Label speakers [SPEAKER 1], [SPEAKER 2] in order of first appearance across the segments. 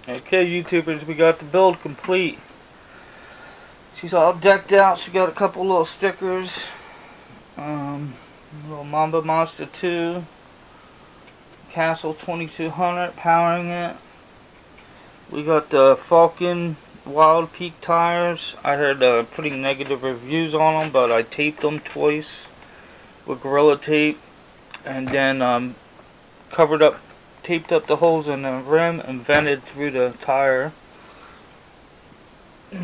[SPEAKER 1] Okay, YouTubers, we got the build complete. She's all decked out. She got a couple little stickers. Little Mamba Monster 2. Castle 2200 powering it. We got the Falcon Wild Peak tires. I heard pretty negative reviews on them, but I taped them twice with Gorilla Tape. And then taped up the holes in the rim and vented through the tire. It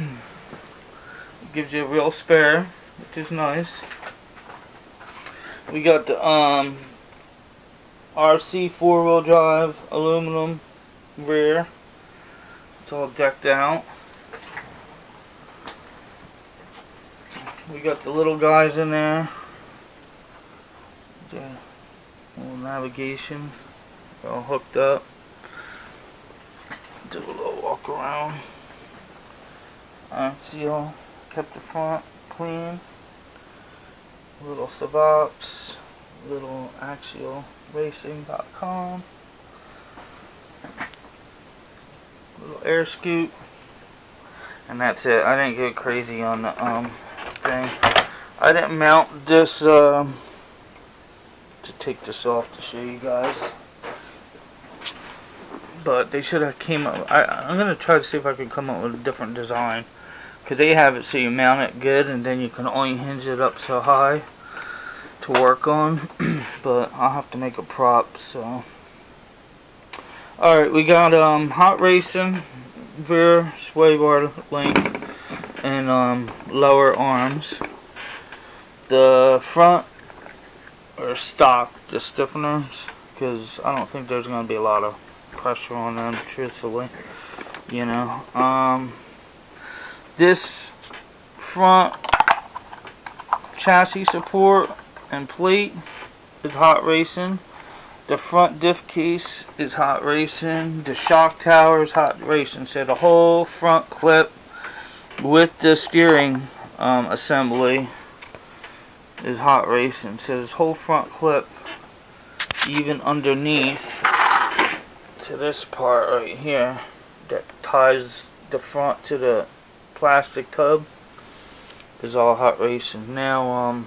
[SPEAKER 1] gives you a real spare, which is nice. We got the RC 4-wheel drive aluminum rear. It's all decked out. We got the little guys in there. The little navigation. All hooked up. Do a little walk around. Axial, kept the front clean. Little Savox, little axialracing.com. Little air scoop. And that's it. I didn't get crazy on the thing. I didn't mount this to take this off to show you guys. But they should have came up. I'm gonna try to see if I can come up with a different design, because they have it so you mount it good, and then you can only hinge it up so high to work on. But I'll have to make a prop. So, all right, we got hot racing rear sway bar link and lower arms. The front are stock, the stiffeners, because I don't think there's gonna be a lot of pressure on them, truthfully, you know. This front chassis support and plate is hot racing. The front diff case is hot racing. The shock tower is hot racing. So the whole front clip with the steering assembly is hot racing. So this whole front clip, even underneath to this part right here that ties the front to the plastic tub, is all hot racing. Now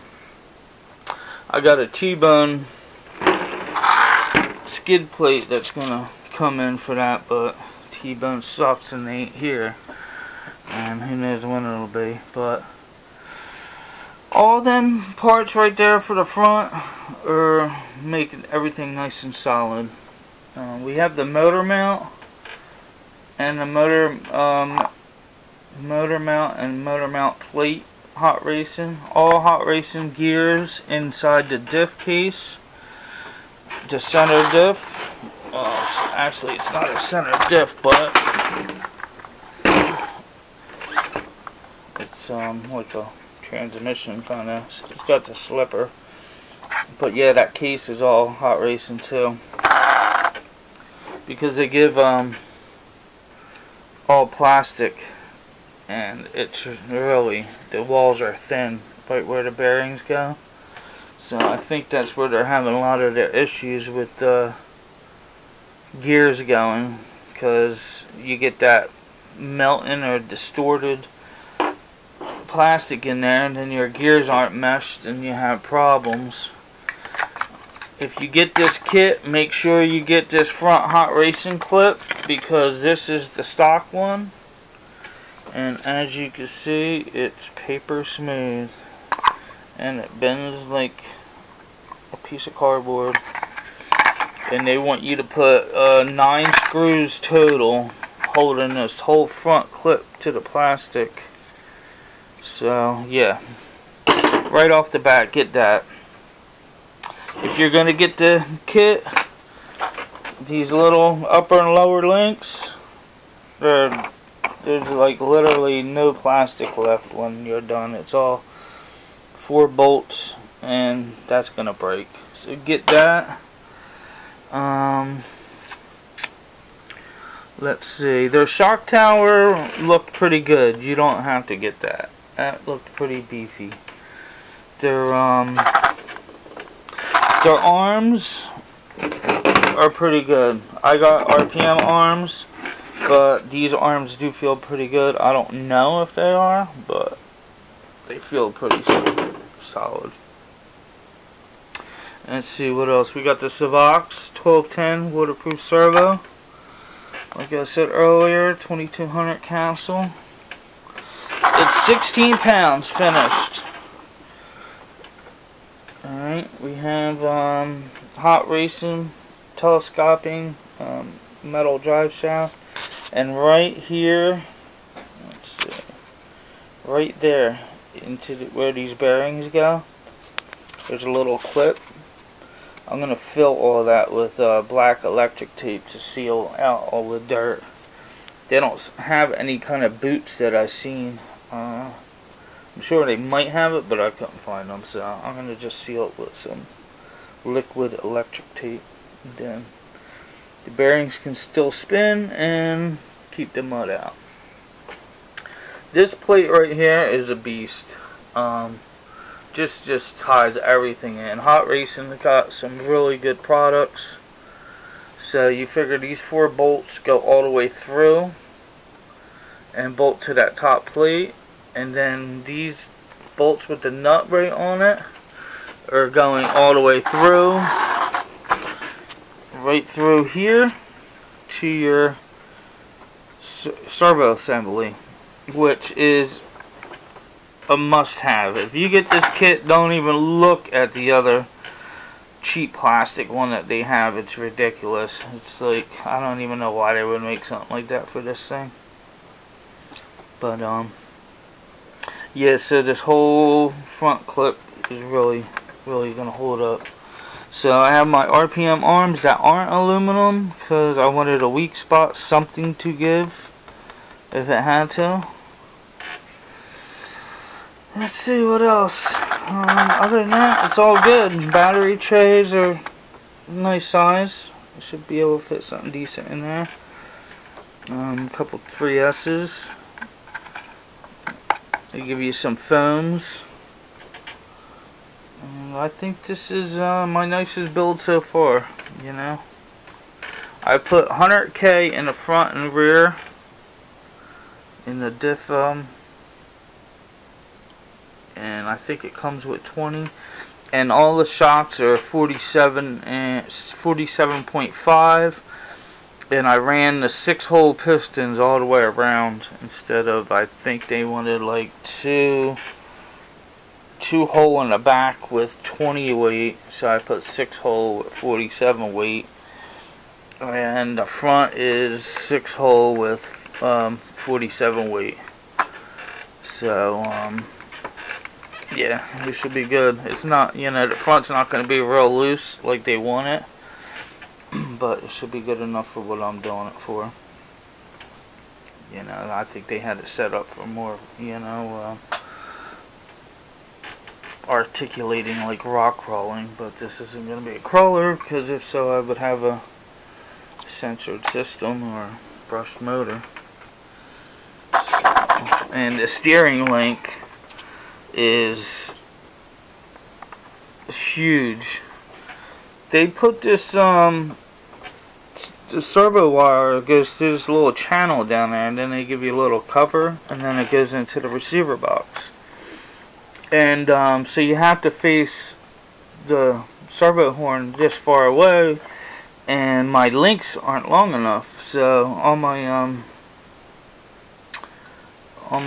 [SPEAKER 1] I got a T-bone skid plate that's gonna come in for that, but T-bone sucks and they ain't here, and who knows when it'll be. But all them parts right there for the front are making everything nice and solid. We have the motor mount and the motor mount and motor mount plate hot racing. All hot racing gears inside the diff case. The center diff. Actually, it's not a center diff, but it's like a transmission kind of. It's got the slipper. But yeah, that case is all hot racing too, because they give all plastic, and it's really, the walls are thin right where the bearings go. So I think that's where they're having a lot of their issues with the gears going, because you get that melting or distorted plastic in there, and then your gears aren't meshed and you have problems. If you get this kit, make sure you get this front hot racing clip, because this is the stock one, and as you can see, it's paper smooth and it bends like a piece of cardboard. And they want you to put 9 screws total holding this whole front clip to the plastic. So yeah, right off the bat, get that. If you're gonna get the kit, these little upper and lower links, there's like literally no plastic left when you're done. It's all 4 bolts, and that's gonna break. So get that. Let's see. Their shock tower looked pretty good. You don't have to get that. That looked pretty beefy. Their arms are pretty good. I got RPM arms, But these arms do feel pretty good. I don't know if they are, but they feel pretty solid. Let's see what else. We got the Savox 1210 waterproof servo. Like I said earlier, 2200 capsule. It's 16 pounds finished. Alright, we have hot racing, telescoping, metal drive shaft. And right here, let's see, right there, into where these bearings go, there's a little clip. I'm going to fill all that with black electric tape to seal out all the dirt. They don't have any kind of boots that I've seen. I'm sure they might have it, but I couldn't find them. So I'm going to just seal it with some liquid electric tape. And then the bearings can still spin and keep the mud out. This plate right here is a beast. Just ties everything in. Hot Racing got some really good products. So you figure these 4 bolts go all the way through and bolt to that top plate, and then these bolts with the nut right on it are going all the way through, right through here to your servo assembly, which is a must-have. If you get this kit, don't even look at the other cheap plastic one that they have. It's ridiculous. It's like, I don't even know why they would make something like that for this thing. But yeah, so this whole front clip is really gonna hold up. So I have my RPM arms that aren't aluminum because I wanted a weak spot, something to give if it had to. Let's see what else. Other than that, it's all good. Battery trays are nice size. I should be able to fit something decent in there. A couple 3S's. They give you some foams. I think this is my nicest build so far, you know. I put 100K in the front and rear in the diff, and I think it comes with 20, and all the shocks are 47 and 47.5, and I ran the 6-hole pistons all the way around instead of, I think they wanted like two hole in the back with 20 weight, so I put 6-hole with 47 weight, and the front is 6-hole with 47 weight. So yeah, it should be good. It's not, you know, the front's not going to be real loose like they want it, but it should be good enough for what I'm doing it for. You know, I think they had it set up for more, you know, articulating like rock crawling, but this isn't going to be a crawler, because if so I would have a censored system or brushed motor. And the steering link is huge. They put this the servo wire goes through this little channel down there, and then they give you a little cover, and then it goes into the receiver box. And so you have to face the servo horn this far away, and my links aren't long enough, so on my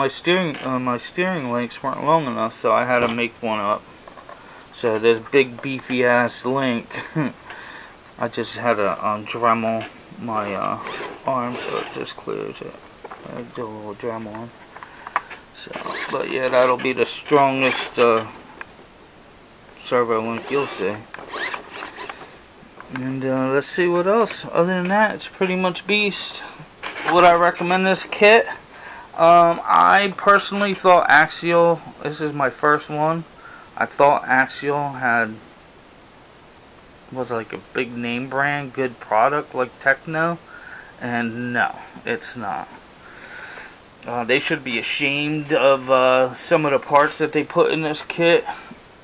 [SPEAKER 1] steering links weren't long enough, so I had to make one up. So this big beefy ass link, I just had to Dremel my arm so it just clears it. I do a little Dremel on. So, but yeah, that'll be the strongest servo link you'll see. And let's see what else. Other than that, it's pretty much beast. Would I recommend this kit? I personally thought Axial, this is my first one, I thought Axial was like a big name brand, good product like Techno, and no, it's not. They should be ashamed of some of the parts that they put in this kit,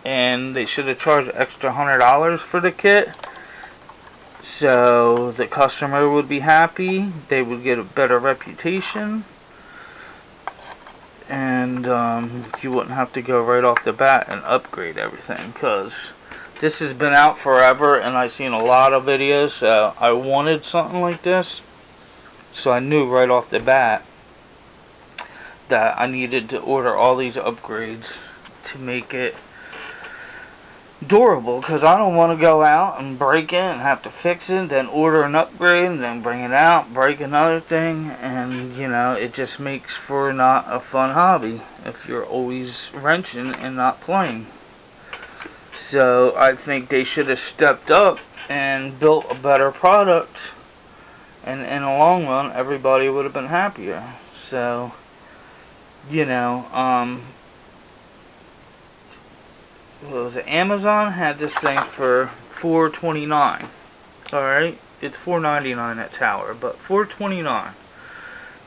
[SPEAKER 1] and they should have charged extra $100 for the kit. So the customer would be happy, they would get a better reputation, and you wouldn't have to go right off the bat and upgrade everything, because this has been out forever and I've seen a lot of videos, so I wanted something like this. So I knew right off the bat that I needed to order all these upgrades to make it durable, because I don't want to go out and break it and have to fix it, then order an upgrade and then bring it out, break another thing, and you know, it just makes for not a fun hobby if you're always wrenching and not playing. So I think they should have stepped up and built a better product, and in the long run everybody would have been happier. So you know, what was it? Amazon had this thing for $4.29. Alright, it's $4.99 at Tower, but $4.29.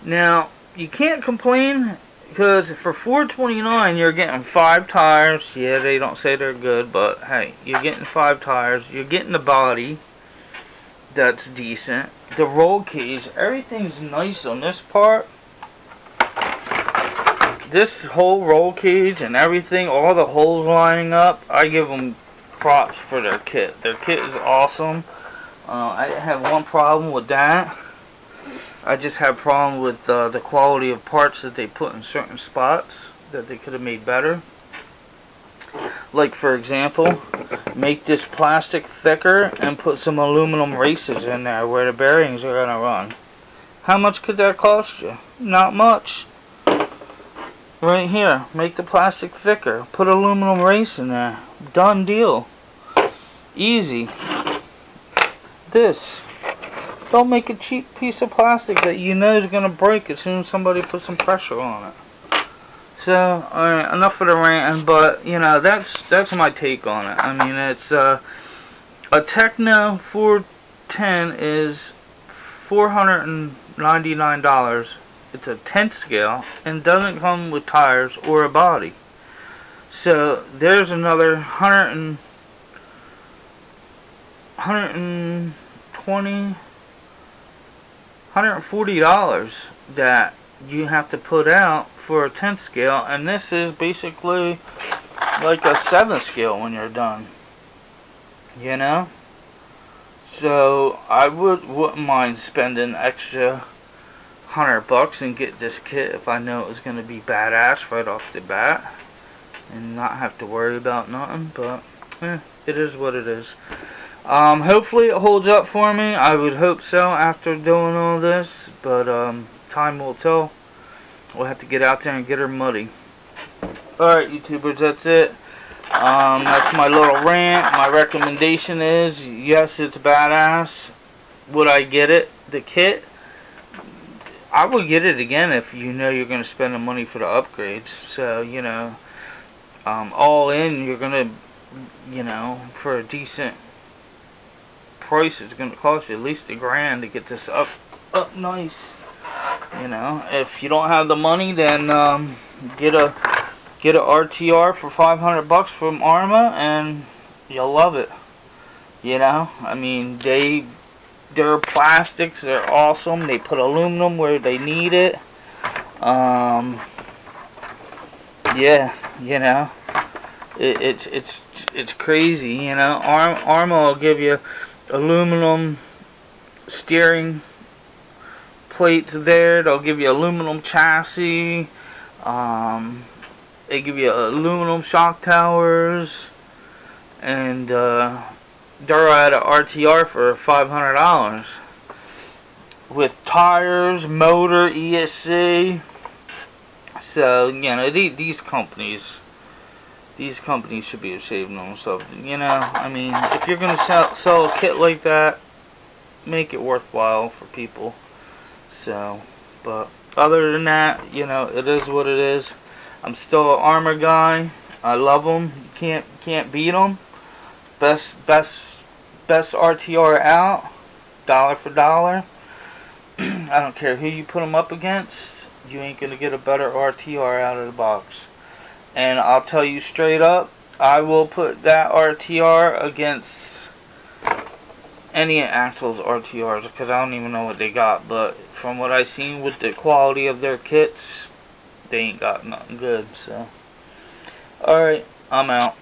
[SPEAKER 1] Now, you can't complain, because for $4.29 you're getting 5 tires. Yeah, they don't say they're good, but hey, you're getting 5 tires. You're getting the body that's decent. The roll cage, everything's nice on this part. This whole roll cage and everything, all the holes lining up, I give them props for their kit. Their kit is awesome. I have one problem with that. I just have a problem with the quality of parts that they put in certain spots that they could have made better. Like, for example, make this plastic thicker and put some aluminum races in there where the bearings are going to run. How much could that cost you? Not much. Right here, make the plastic thicker, put aluminum race in there, done deal, easy. This, don't make a cheap piece of plastic that you know is going to break as soon as somebody puts some pressure on it. So, alright, enough of the ranting, but you know, that's my take on it. I mean, it's a Techno 410 is $499. It's a 10th scale and doesn't come with tires or a body. So there's another $120, $140 that you have to put out for a 10th scale, and this is basically like a 7th scale when you're done. You know? So I wouldn't mind spending extra $100 and get this kit if I know it was going to be badass right off the bat and not have to worry about nothing. But it is what it is. Hopefully it holds up for me. I would hope so after doing all this, but time will tell. We'll have to get out there and get her muddy. Alright, YouTubers, that's it. That's my little rant. My recommendation is, yes, it's badass. Would I get it, the kit? I would get it again if you know you're going to spend the money for the upgrades. So, you know, all in, you're going to, you know, for a decent price, it's going to cost you at least $1,000 to get this up nice. You know, if you don't have the money, then get a RTR for $500 from Arma, and you'll love it. You know, I mean, their plastics, they're awesome. They put aluminum where they need it. Yeah, you know, it's crazy. You know, Arma will give you aluminum steering plates there. They'll give you aluminum chassis. They give you aluminum shock towers, and they're at an RTR for $500 with tires, motor, ESC. So you know, these companies should be ashamed of themselves. You know, I mean, if you're gonna sell a kit like that, make it worthwhile for people. So, but other than that, you know, it is what it is. I'm still an Armor guy. I love them. You can't beat them. Best RTR out, dollar for dollar. I don't care who you put them up against. You ain't gonna get a better RTR out of the box. And I'll tell you straight up, I will put that RTR against any Axles RTRs, because I don't even know what they got, but from what I seen with the quality of their kits, they ain't got nothing good. So alright, I'm out.